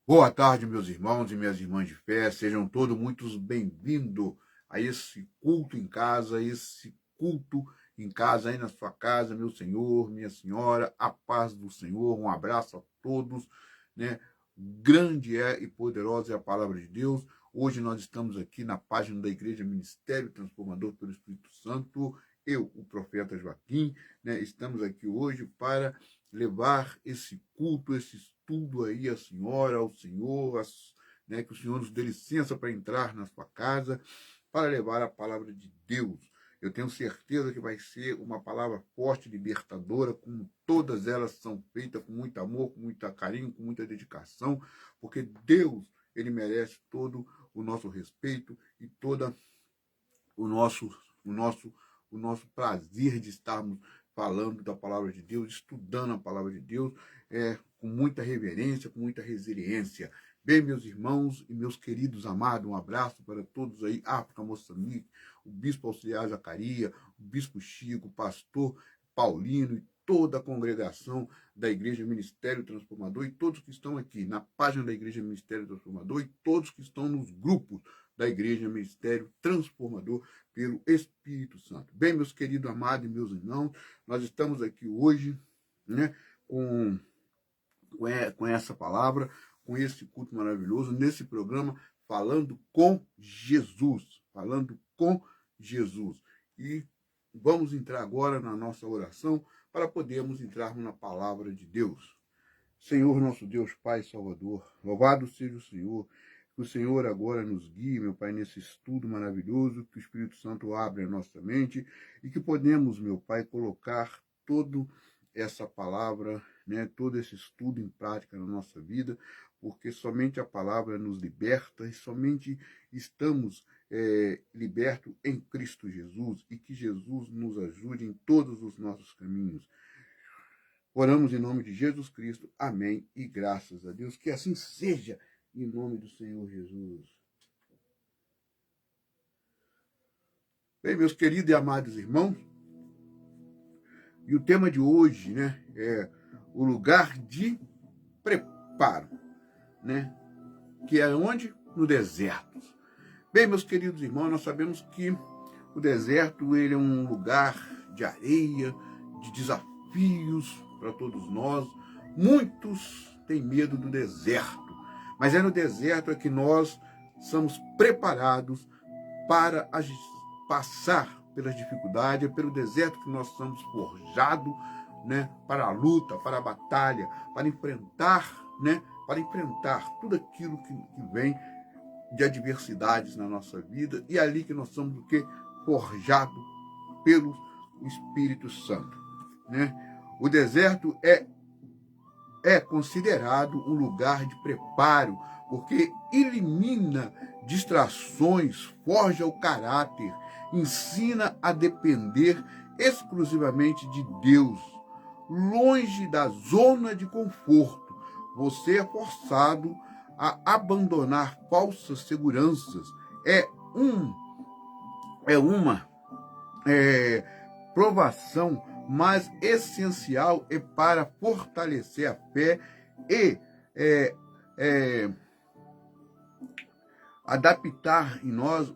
Boa tarde, meus irmãos e minhas irmãs de fé. Sejam todos muito bem-vindos a esse culto em casa, aí na sua casa, meu Senhor, minha Senhora, a paz do Senhor. Um abraço a todos, né? Grande é e poderosa é a palavra de Deus. Hoje nós estamos aqui na página da Igreja Ministério Transformador pelo Espírito Santo. Eu, o profeta Joaquim, né? Estamos aqui hoje para levar esse culto, esse estudo aí à senhora, ao Senhor, né, que o Senhor nos dê licença para entrar na sua casa, para levar a palavra de Deus. Eu tenho certeza que vai ser uma palavra forte, libertadora, como todas elas são feitas com muito amor, com muito carinho, com muita dedicação, porque Deus, ele merece todo o nosso respeito e todo o nosso prazer de estarmos falando da palavra de Deus, estudando a palavra de Deus, com muita reverência, com muita resiliência. Bem, meus irmãos e meus queridos amados, um abraço para todos aí, África, Moçambique, o Bispo Auxiliar Zacarias, o Bispo Chico, o Pastor Paulino e toda a congregação da Igreja Ministério Transformador e todos que estão aqui na página da Igreja Ministério Transformador e todos que estão nos grupos da Igreja Ministério Transformador pelo Espírito Santo. Bem, meus queridos amados e meus irmãos, nós estamos aqui hoje, né, com essa palavra, com esse culto maravilhoso, nesse programa, falando com Jesus. E vamos entrar agora na nossa oração para podermos entrarmos na palavra de Deus. Senhor, nosso Deus, Pai Salvador, louvado seja o Senhor, que o Senhor agora nos guie, meu Pai, nesse estudo maravilhoso, que o Espírito Santo abre a nossa mente e que podemos, meu Pai, colocar toda essa palavra, né, todo esse estudo em prática na nossa vida, porque somente a palavra nos liberta e somente estamos libertos em Cristo Jesus e que Jesus nos ajude em todos os nossos caminhos. Oramos em nome de Jesus Cristo. Amém. E graças a Deus. Que assim seja, em nome do Senhor Jesus. Bem, meus queridos e amados irmãos, e o tema de hoje, né, é o lugar de preparo, né, que é onde? No deserto. Bem, meus queridos irmãos, nós sabemos que o deserto ele é um lugar de areia, de desafios para todos nós. Muitos têm medo do deserto, mas é no deserto que nós somos preparados para passar pelas dificuldades, é pelo deserto que nós somos forjados, né, para a luta, para a batalha, para enfrentar, né, tudo aquilo que vem de adversidades na nossa vida, e é ali que nós somos o quê? Forjados pelo Espírito Santo, né? O deserto é considerado um lugar de preparo, porque elimina distrações, forja o caráter, ensina a depender exclusivamente de Deus. Longe da zona de conforto, você é forçado a abandonar falsas seguranças. É uma provação, mas essencial é para fortalecer a fé e adaptar em nós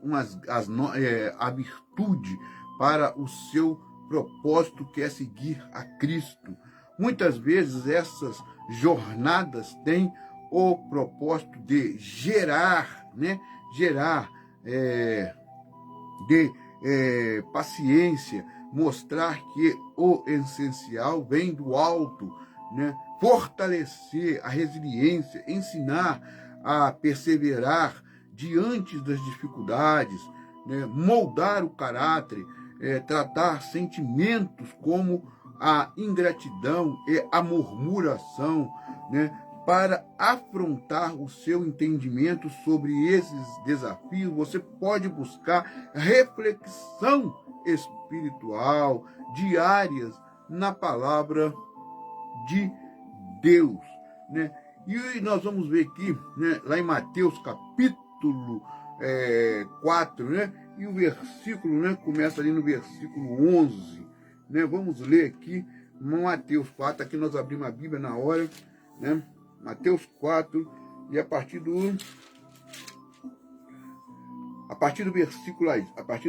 a virtude para o seu propósito, que é seguir a Cristo. Muitas vezes essas jornadas têm o propósito de gerar paciência, mostrar que o essencial vem do alto, né? Fortalecer a resiliência, ensinar a perseverar diante das dificuldades, né? Moldar o caráter, tratar sentimentos como a ingratidão e a murmuração, né? Para afrontar o seu entendimento sobre esses desafios, você pode buscar reflexão espiritual diárias na palavra de Deus, né? E nós vamos ver aqui, né, lá em Mateus capítulo 4, né? E o versículo, né, começa ali no versículo 11, né? Vamos ler aqui Mateus 4, aqui nós abrimos a Bíblia na hora, né? Mateus 4, E a partir do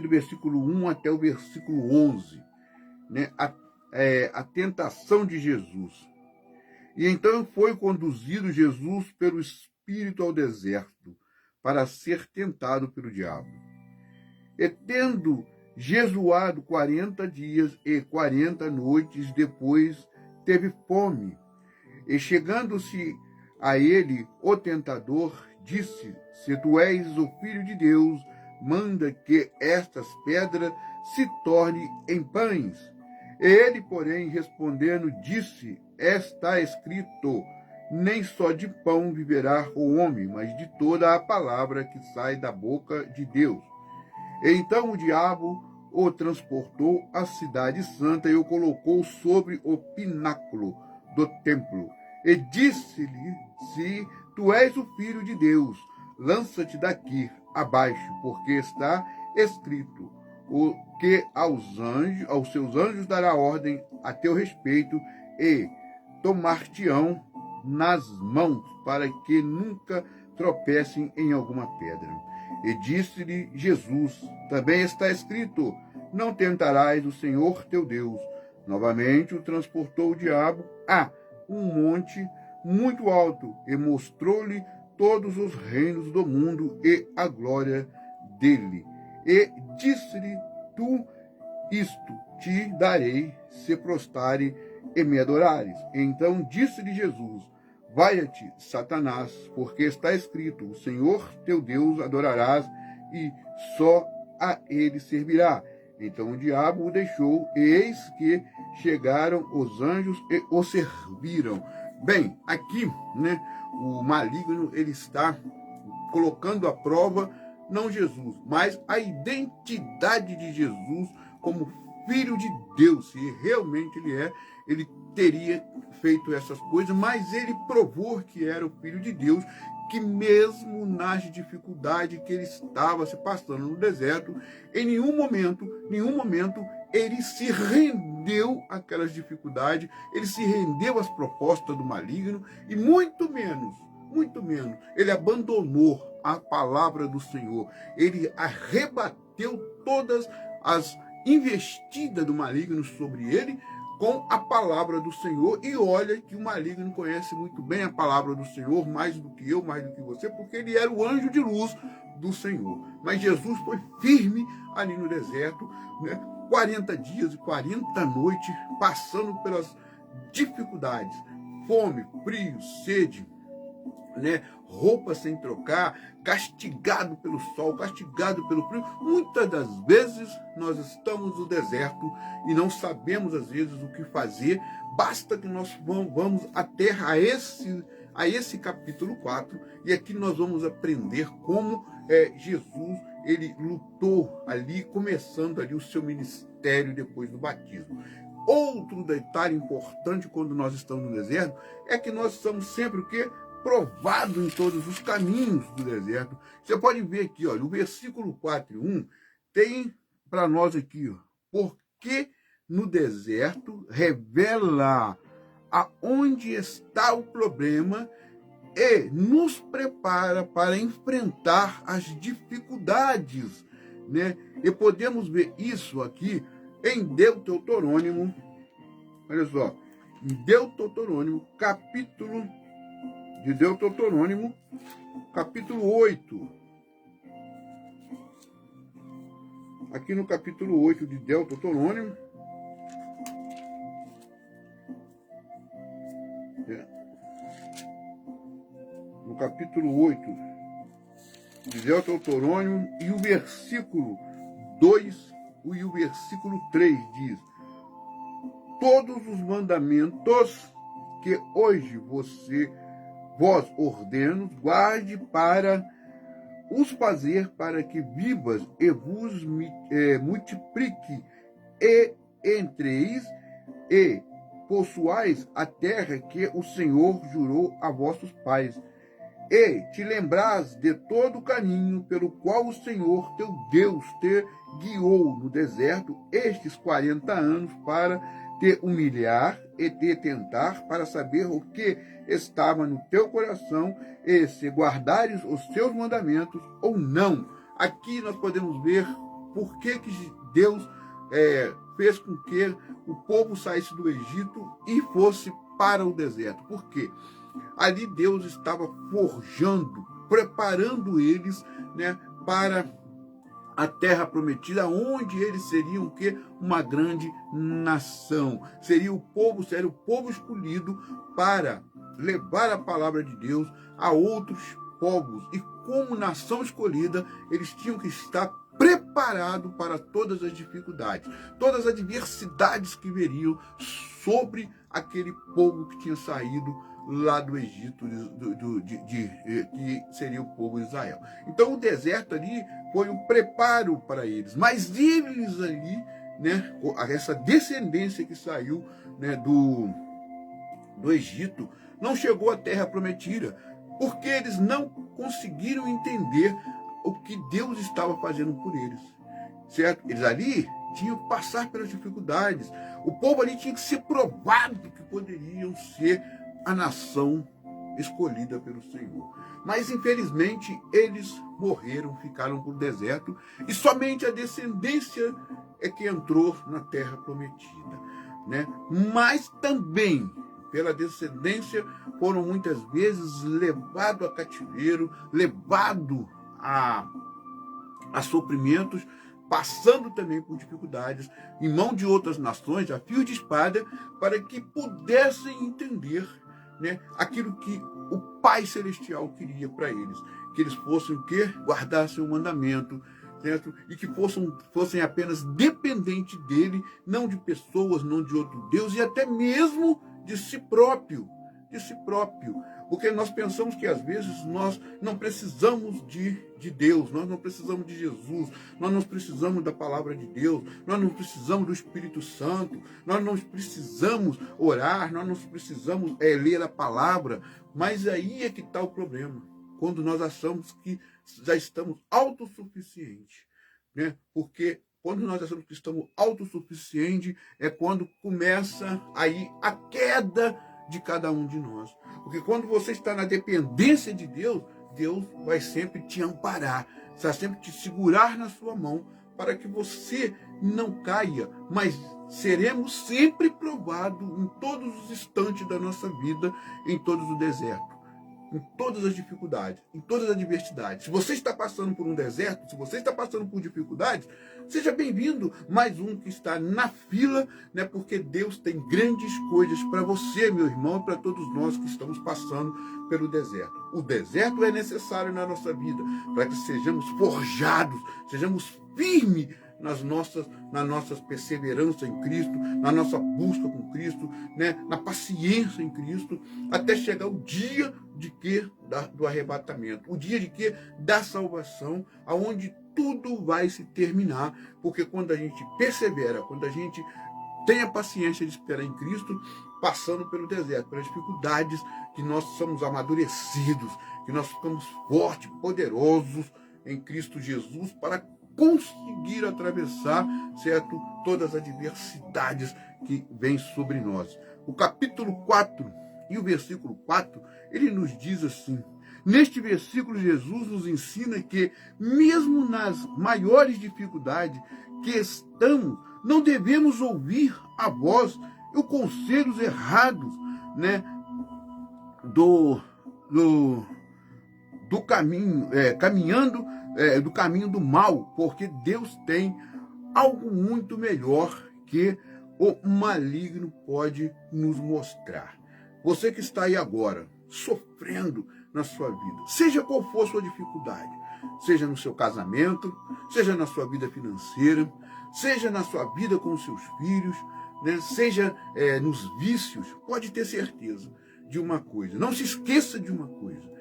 versículo 1 até o versículo 11, né? A tentação de Jesus. E então foi conduzido Jesus pelo Espírito ao deserto, para ser tentado pelo diabo. E tendo jejuado 40 dias e 40 noites, depois teve fome. E chegando-se a ele, o tentador disse: se tu és o Filho de Deus, manda que estas pedras se tornem em pães. E ele, porém, respondendo, disse: está escrito, nem só de pão viverá o homem, mas de toda a palavra que sai da boca de Deus. E então o diabo o transportou à cidade santa e o colocou sobre o pináculo do templo. E disse-lhe: se tu és o Filho de Deus, lança-te daqui abaixo, porque está escrito, o que aos seus anjos dará ordem a teu respeito, e tomar-te-ão nas mãos, para que nunca tropecem em alguma pedra. E disse-lhe Jesus: também está escrito, não tentarás o Senhor teu Deus. Novamente o transportou o diabo a um monte muito alto, e mostrou-lhe todos os reinos do mundo e a glória dele. E disse-lhe: tu isto te darei, se prostrare e me adorares. Então disse-lhe Jesus: vai-te, Satanás, porque está escrito, o Senhor teu Deus adorarás, e só a ele servirá. Então o diabo o deixou, e eis que chegaram os anjos e o serviram. Bem, aqui, né, o maligno, ele está colocando à prova não Jesus, mas a identidade de Jesus como Filho de Deus. Se realmente ele é, ele teria feito essas coisas, mas ele provou que era o Filho de Deus, que mesmo nas dificuldades que ele estava se passando no deserto, em nenhum momento, ele se rendeu àquelas dificuldades, ele se rendeu às propostas do maligno, e muito menos, ele abandonou a palavra do Senhor. Ele arrebateu todas as investidas do maligno sobre ele com a palavra do Senhor. E olha que o maligno conhece muito bem a palavra do Senhor, mais do que eu, mais do que você, porque ele era o anjo de luz do Senhor. Mas Jesus foi firme ali no deserto, né? 40 dias e 40 noites, passando pelas dificuldades, fome, frio, sede, né? Roupa sem trocar, castigado pelo sol, castigado pelo frio. Muitas das vezes nós estamos no deserto e não sabemos às vezes o que fazer. Basta que nós vamos até a esse capítulo 4, e aqui nós vamos aprender como Jesus ele lutou ali, começando ali o seu ministério depois do batismo. Outro detalhe importante quando nós estamos no deserto é que nós estamos sempre o quê? Provado em todos os caminhos do deserto. Você pode ver aqui, olha, o versículo 4 e 1 tem para nós aqui, ó, porque no deserto revela aonde está o problema e nos prepara para enfrentar as dificuldades, né? E podemos ver isso aqui em Deuteronômio, olha só, em Deuteronômio, capítulo 8. Aqui no capítulo 8 de Deuteronômio, no capítulo 8 de Deuteronômio, e o versículo 2 e o versículo 3 diz: todos os mandamentos que hoje vós ordeno, guarde para os fazer, para que vivas e vos multiplique, e entreis e possuais a terra que o Senhor jurou a vossos pais, e te lembrás de todo o caminho pelo qual o Senhor teu Deus te guiou no deserto estes 40 anos, para te humilhar e te tentar para saber o que estava no teu coração e se guardares os seus mandamentos ou não. Aqui nós podemos ver por que Deus fez com que o povo saísse do Egito e fosse para o deserto. Por quê? Ali Deus estava forjando, preparando eles, né, para a terra prometida, onde eles seriam o quê? Uma grande nação. Seria o povo escolhido para levar a palavra de Deus a outros povos. E como nação escolhida, eles tinham que estar preparados para todas as dificuldades, todas as adversidades que veriam sobre aquele povo que tinha saído lá do Egito, que seria o povo de Israel. Então o deserto ali foi um preparo para eles, mas eles ali, né, essa descendência que saiu, né, do Egito, não chegou à terra prometida, porque eles não conseguiram entender o que Deus estava fazendo por eles, certo? Eles ali tinham que passar pelas dificuldades, o povo ali tinha que ser provado que poderiam ser a nação escolhida pelo Senhor. Mas, infelizmente, eles morreram, ficaram por deserto, e somente a descendência é que entrou na terra prometida, né? Mas também, pela descendência, foram muitas vezes levados a cativeiro, levados a sofrimentos, passando também por dificuldades, em mão de outras nações, a fio de espada, para que pudessem entender, né, aquilo que o Pai Celestial queria para eles, que eles fossem o quê? Guardassem o mandamento, certo? E que fossem apenas dependentes dele, não de pessoas, não de outro Deus, e até mesmo de si próprio, porque nós pensamos que às vezes nós não precisamos de Deus, nós não precisamos de Jesus, nós não precisamos da palavra de Deus, nós não precisamos do Espírito Santo, nós não precisamos orar, nós não precisamos ler a palavra, mas aí é que está o problema, quando nós achamos que já estamos autossuficientes, né? Porque quando nós achamos que estamos autossuficientes é quando começa aí a queda de cada um de nós. Porque quando você está na dependência de Deus, Deus vai sempre te amparar, vai sempre te segurar na sua mão para que você não caia, mas seremos sempre provados em todos os instantes da nossa vida, em todos os desertos, em todas as dificuldades, em todas as adversidades. Se você está passando por um deserto, se você está passando por dificuldades, seja bem-vindo, mais um que está na fila, né? Porque Deus tem grandes coisas para você, meu irmão, e para todos nós que estamos passando pelo deserto. O deserto é necessário na nossa vida, para que sejamos forjados, sejamos firmes na nossa perseverança em Cristo, na nossa busca com Cristo, né, na paciência em Cristo, até chegar o dia do arrebatamento, o dia da salvação, aonde tudo vai se terminar, porque quando a gente persevera, quando a gente tem a paciência de esperar em Cristo, passando pelo deserto, pelas dificuldades, que nós somos amadurecidos, que nós ficamos fortes, poderosos em Cristo Jesus para conseguir atravessar, certo, todas as adversidades que vêm sobre nós. O capítulo 4 e o versículo 4, ele nos diz assim: neste versículo, Jesus nos ensina que, mesmo nas maiores dificuldades que estamos, não devemos ouvir a voz e os conselhos errados, né, do caminho, do caminho do mal, porque Deus tem algo muito melhor que o maligno pode nos mostrar. Você que está aí agora, sofrendo na sua vida, seja qual for a sua dificuldade, seja no seu casamento, seja na sua vida financeira, seja na sua vida com os seus filhos, né? Seja nos vícios, pode ter certeza de uma coisa, não se esqueça de uma coisa,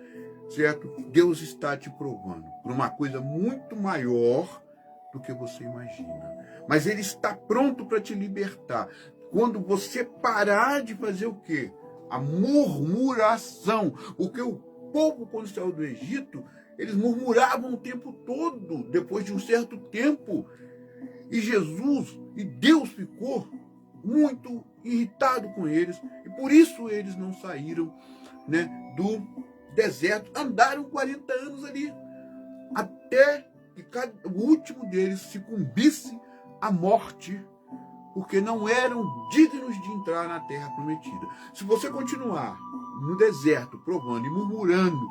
certo? Deus está te provando por uma coisa muito maior do que você imagina. Mas Ele está pronto para te libertar. Quando você parar de fazer o quê? A murmuração. Porque o povo, quando saiu do Egito, eles murmuravam o tempo todo, depois de um certo tempo. E Jesus, e Deus ficou muito irritado com eles, e por isso eles não saíram, né, do deserto. Andaram 40 anos ali, até que o último deles sucumbisse à morte, porque não eram dignos de entrar na terra prometida. Se você continuar no deserto, provando e murmurando,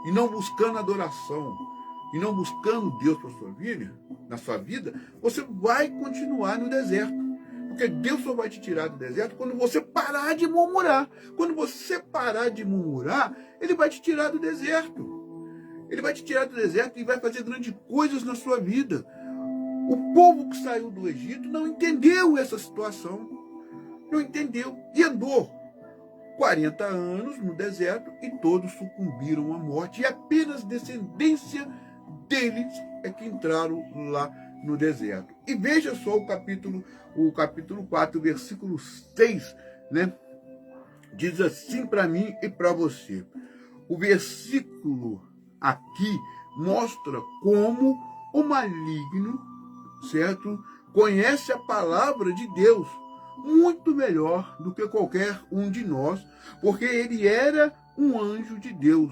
e não buscando adoração, e não buscando Deus para sua vida, na sua vida, você vai continuar no deserto. Porque Deus só vai te tirar do deserto quando você parar de murmurar. Quando você parar de murmurar, Ele vai te tirar do deserto. Ele vai te tirar do deserto e vai fazer grandes coisas na sua vida. O povo que saiu do Egito não entendeu essa situação. Não entendeu. E andou 40 anos no deserto e todos sucumbiram à morte. E apenas descendência deles é que entraram lá no deserto. E veja só o capítulo 4, versículo 6, né? Diz assim para mim e para você. O versículo aqui mostra como o maligno, certo, conhece a palavra de Deus muito melhor do que qualquer um de nós, porque ele era um anjo de Deus.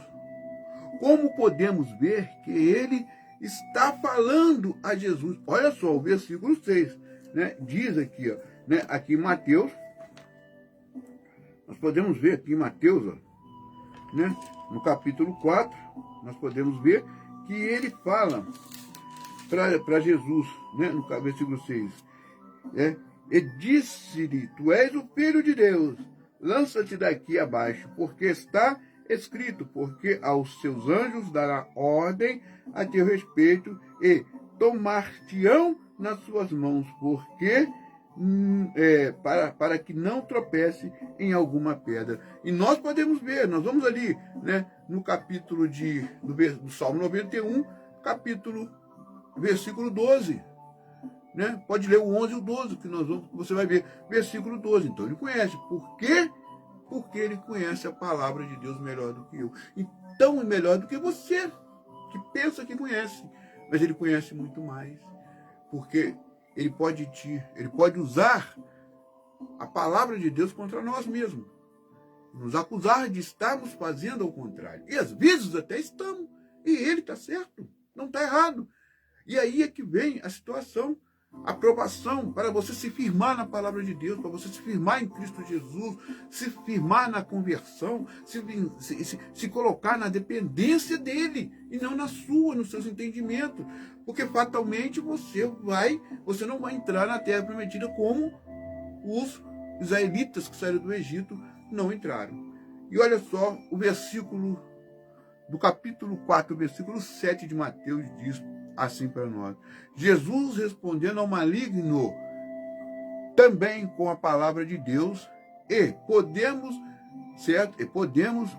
Como podemos ver que ele está falando a Jesus? Olha só o versículo 6, né? Diz aqui, ó, né? Aqui em Mateus, nós podemos ver aqui em Mateus, ó, né? No capítulo 4, nós podemos ver que ele fala para Jesus, né? No versículo 6, e disse-lhe, tu és o Filho de Deus, lança-te daqui abaixo, porque está escrito, porque aos seus anjos dará ordem a teu respeito e tomar-te-ão nas suas mãos, porque para que não tropece em alguma pedra. E nós podemos ver, nós vamos ali, né, no capítulo do Salmo 91, versículo 12. Né? Pode ler o 11 e o 12, que você vai ver. Versículo 12. Então ele conhece. Por quê? Porque ele conhece a palavra de Deus melhor do que eu. Então é melhor do que você, que pensa que conhece. Mas ele conhece muito mais. Porque ele pode usar a palavra de Deus contra nós mesmos. Nos acusar de estarmos fazendo ao contrário. E às vezes até estamos. E ele está certo. Não está errado. E aí é que vem a situação. A aprovação para você se firmar na palavra de Deus, para você se firmar em Cristo Jesus, se firmar na conversão, se colocar na dependência dele e não na sua, nos seus entendimentos, porque fatalmente você não vai entrar na terra prometida como os israelitas que saíram do Egito não entraram. E olha só o versículo do capítulo 4, versículo 7 de Mateus diz assim para nós. Jesus respondendo ao maligno, também com a palavra de Deus, e podemos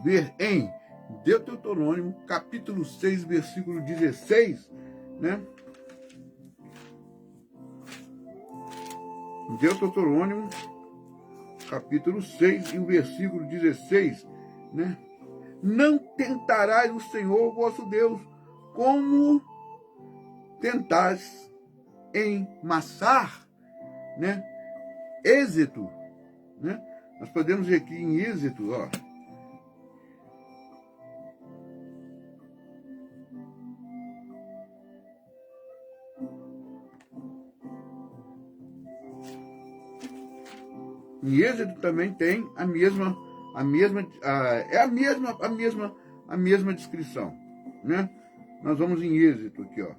ver em Deuteronômio, capítulo 6, versículo 16, né? Deuteronômio, capítulo 6, e o versículo 16, né? Não tentarás o Senhor vosso Deus, como tentais em Massar, né? Êxito, né? Nós podemos ver aqui em Êxito, ó. Em Êxodo também tem a mesma descrição, né? Nós vamos em Êxodo aqui, ó.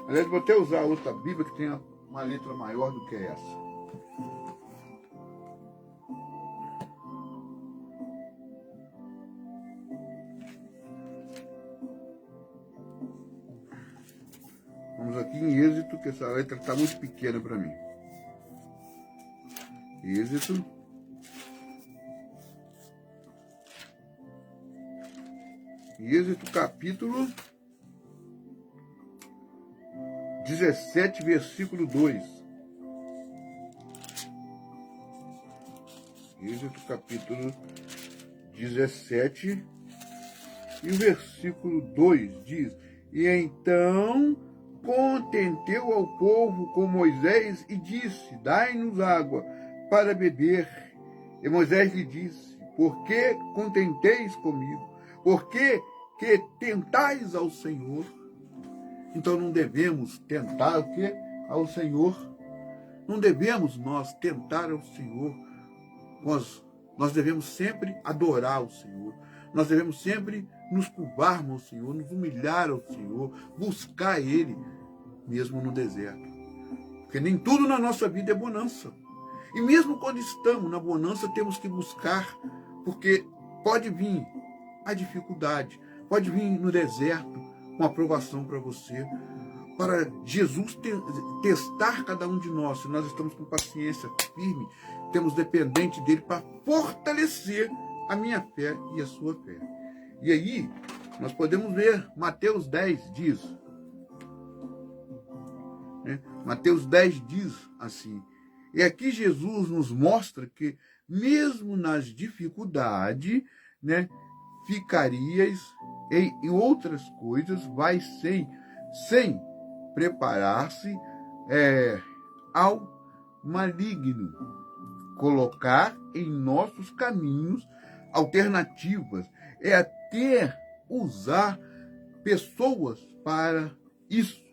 Aliás, vou até usar outra Bíblia que tem uma letra maior do que essa. Vamos aqui em Êxodo, que essa letra está muito pequena para mim. Êxodo. Êxodo capítulo 17, versículo 2. Êxodo capítulo 17 e o versículo 2 diz: e então contendeu ao povo com Moisés e disse: dai-nos água para beber. E Moisés lhe disse: por que contenteis comigo? Por que tentais ao Senhor? Então não devemos tentar o quê? Ao Senhor. Não devemos nós tentar ao Senhor. Nós devemos sempre adorar o Senhor. Nós devemos sempre nos curvarmos ao Senhor, nos humilhar ao Senhor, buscar Ele, mesmo no deserto. Porque nem tudo na nossa vida é bonança. E mesmo quando estamos na bonança, temos que buscar, porque pode vir a dificuldade, pode vir no deserto uma aprovação para você, para Jesus testar cada um de nós. Se nós estamos com paciência firme, temos dependente dele para fortalecer a minha fé e a sua fé. E aí, nós podemos ver, Mateus 10 diz, né? Mateus 10 diz assim, e aqui Jesus nos mostra que mesmo nas dificuldades, né, ficarias em outras coisas, vai sem preparar-se ao maligno, colocar em nossos caminhos alternativas, até usar pessoas para isso,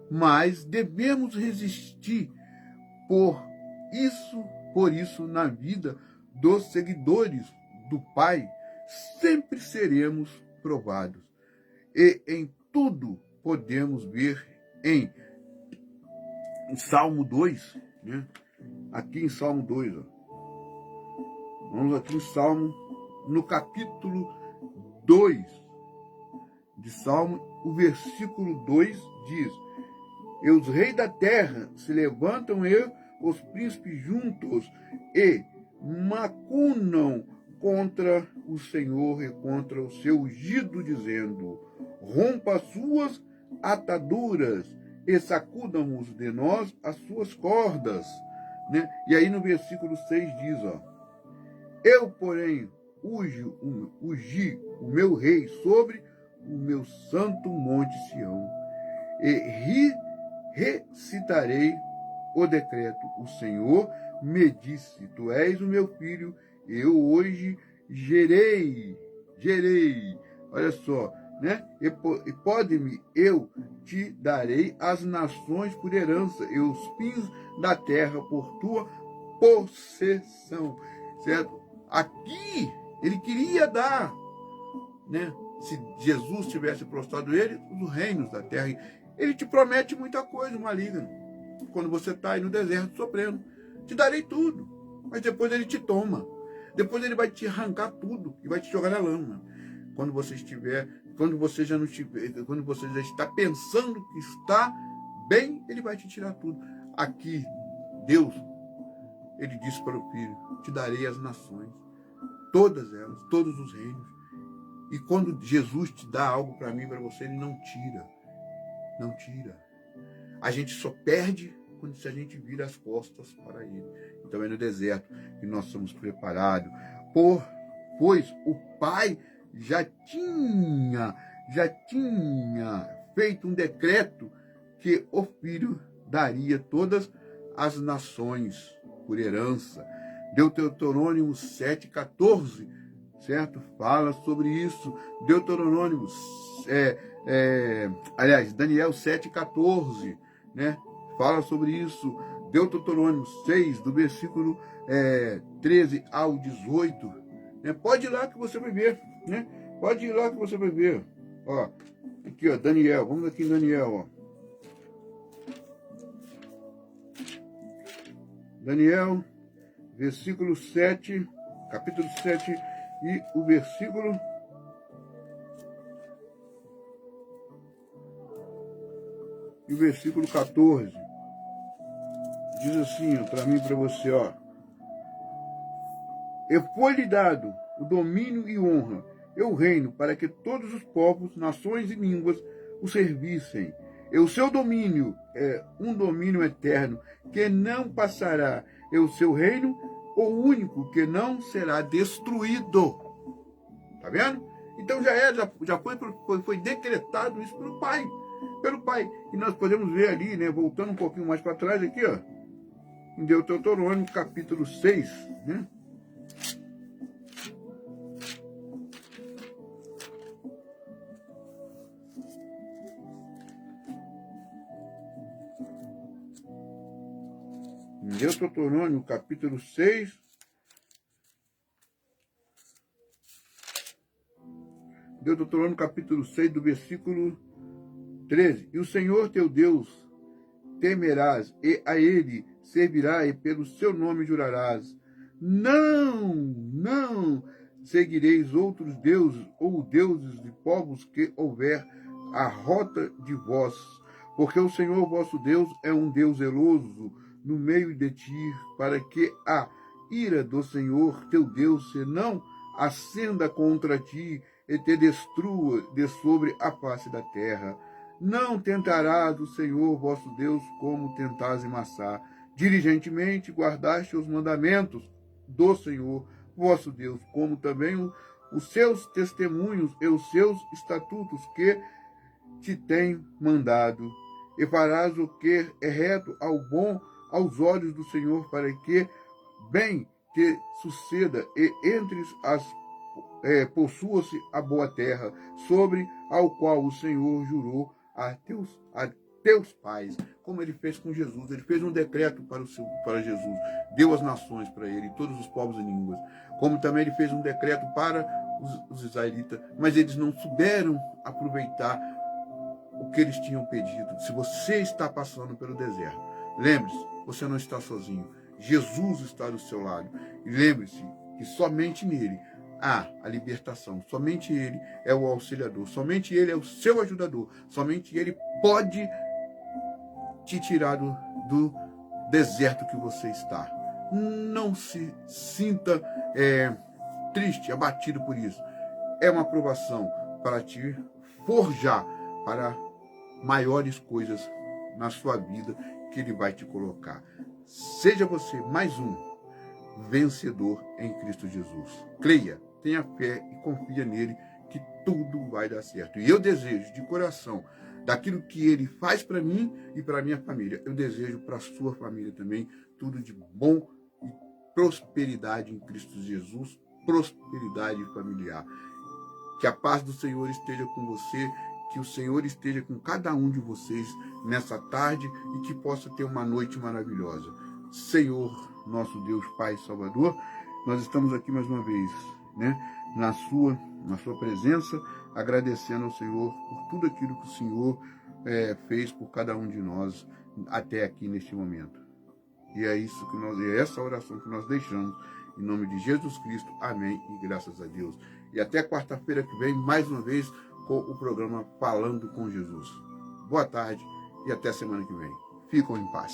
mas devemos resistir por isso na vida dos seguidores do Pai, sempre seremos provados. E em tudo podemos ver em Salmo 2, né? Aqui em Salmo 2, ó. Vamos aqui em Salmo, no capítulo 2 de Salmo, o versículo 2 diz: e os reis da terra se levantam e os príncipes juntos e macunam contra o Senhor e contra o seu ungido, dizendo: rompa as suas ataduras e sacudamos de nós as suas cordas. Né? E aí no versículo 6 diz, ó, eu, porém, ungi o meu rei sobre o meu santo monte Sião, e recitarei o decreto. O Senhor me disse: tu és o meu filho, eu hoje gerei. Olha só, né? E pode-me, eu te darei as nações por herança e os fins da terra por tua possessão. Certo? Aqui ele queria dar, né? Se Jesus tivesse prostrado ele, os reinos da terra. Ele te promete muita coisa, maligno. Quando você está aí no deserto sofrendo, te darei tudo. Mas depois ele te toma. Depois ele vai te arrancar tudo e vai te jogar na lama. Quando você já está pensando que está bem, ele vai te tirar tudo. Aqui, Deus, ele disse para o filho: te darei as nações, todas elas, todos os reinos. E quando Jesus te dá algo para mim e para você, ele não tira. Não tira. A gente só perde se a gente vira as costas para ele. Então é no deserto que nós somos preparados, pois o Pai já tinha feito um decreto que o Filho daria todas as nações por herança. Deuteronômio 7,14, certo? Fala sobre isso. Deuteronômio, Daniel 7,14, né? Fala sobre isso. Deuteronômio 6, do versículo 13 ao 18. Né? Pode ir lá que você vai ver. Né? Pode ir lá que você vai ver. Ó, aqui, ó, Daniel. Vamos aqui em Daniel. Ó. Daniel, versículo 7, capítulo 7, e o versículo... E o versículo 14 diz assim, para mim e para você, ó. E foi-lhe dado o domínio e honra, e o reino, para que todos os povos, nações e línguas o servissem. E o seu domínio é um domínio eterno, que não passará, e o seu reino, o único que não será destruído. Tá vendo? Então já foi decretado isso pelo Pai. pelo Pai. E nós podemos ver ali, né, voltando um pouquinho mais para trás aqui, ó, em Deuteronômio capítulo 6, né? Em Deuteronômio capítulo 6, Deuteronômio capítulo 6, do versículo 13. E o Senhor teu Deus temerás, e a ele servirás, e pelo seu nome jurarás. Não seguireis outros deuses, ou deuses de povos que houver a rota de vós, porque o Senhor vosso Deus é um Deus zeloso no meio de ti, para que a ira do Senhor teu Deus se não acenda contra ti, e te destrua de sobre a face da terra. Não tentarás o Senhor vosso Deus como tentais em Massá. Diligentemente guardaste os mandamentos do Senhor vosso Deus, como também os seus testemunhos e os seus estatutos que te tem mandado. E farás o que é reto ao bom aos olhos do Senhor, para que bem te suceda e entres possua-se a boa terra, sobre ao qual o Senhor jurou a teus pais, como ele fez com Jesus. Ele fez um decreto para Jesus, deu as nações para ele, todos os povos e línguas, como também ele fez um decreto para os israelitas, mas eles não souberam aproveitar o que eles tinham pedido. Se você está passando pelo deserto, lembre-se, você não está sozinho, Jesus está do seu lado, e lembre-se que somente nele há a libertação, somente ele é o auxiliador, somente ele é o seu ajudador, somente ele pode te tirar do deserto que você está. Não se sinta triste, abatido por isso. É uma aprovação para te forjar para maiores coisas na sua vida que ele vai te colocar. Seja você mais um vencedor em Cristo Jesus. Creia, tenha fé e confia nele que tudo vai dar certo. E eu desejo de coração, daquilo que ele faz para mim e para minha família, eu desejo para a sua família também tudo de bom e prosperidade em Cristo Jesus, prosperidade familiar. Que a paz do Senhor esteja com você, que o Senhor esteja com cada um de vocês nessa tarde e que possa ter uma noite maravilhosa. Senhor, nosso Deus, Pai, Salvador, nós estamos aqui mais uma vez, né, na sua presença, agradecendo ao Senhor por tudo aquilo que o Senhor fez por cada um de nós até aqui neste momento. E é isso que é essa oração que nós deixamos em nome de Jesus Cristo. Amém e graças a Deus. E até quarta-feira que vem, mais uma vez, com o programa Falando com Jesus. Boa tarde e até semana que vem. Fiquem em paz.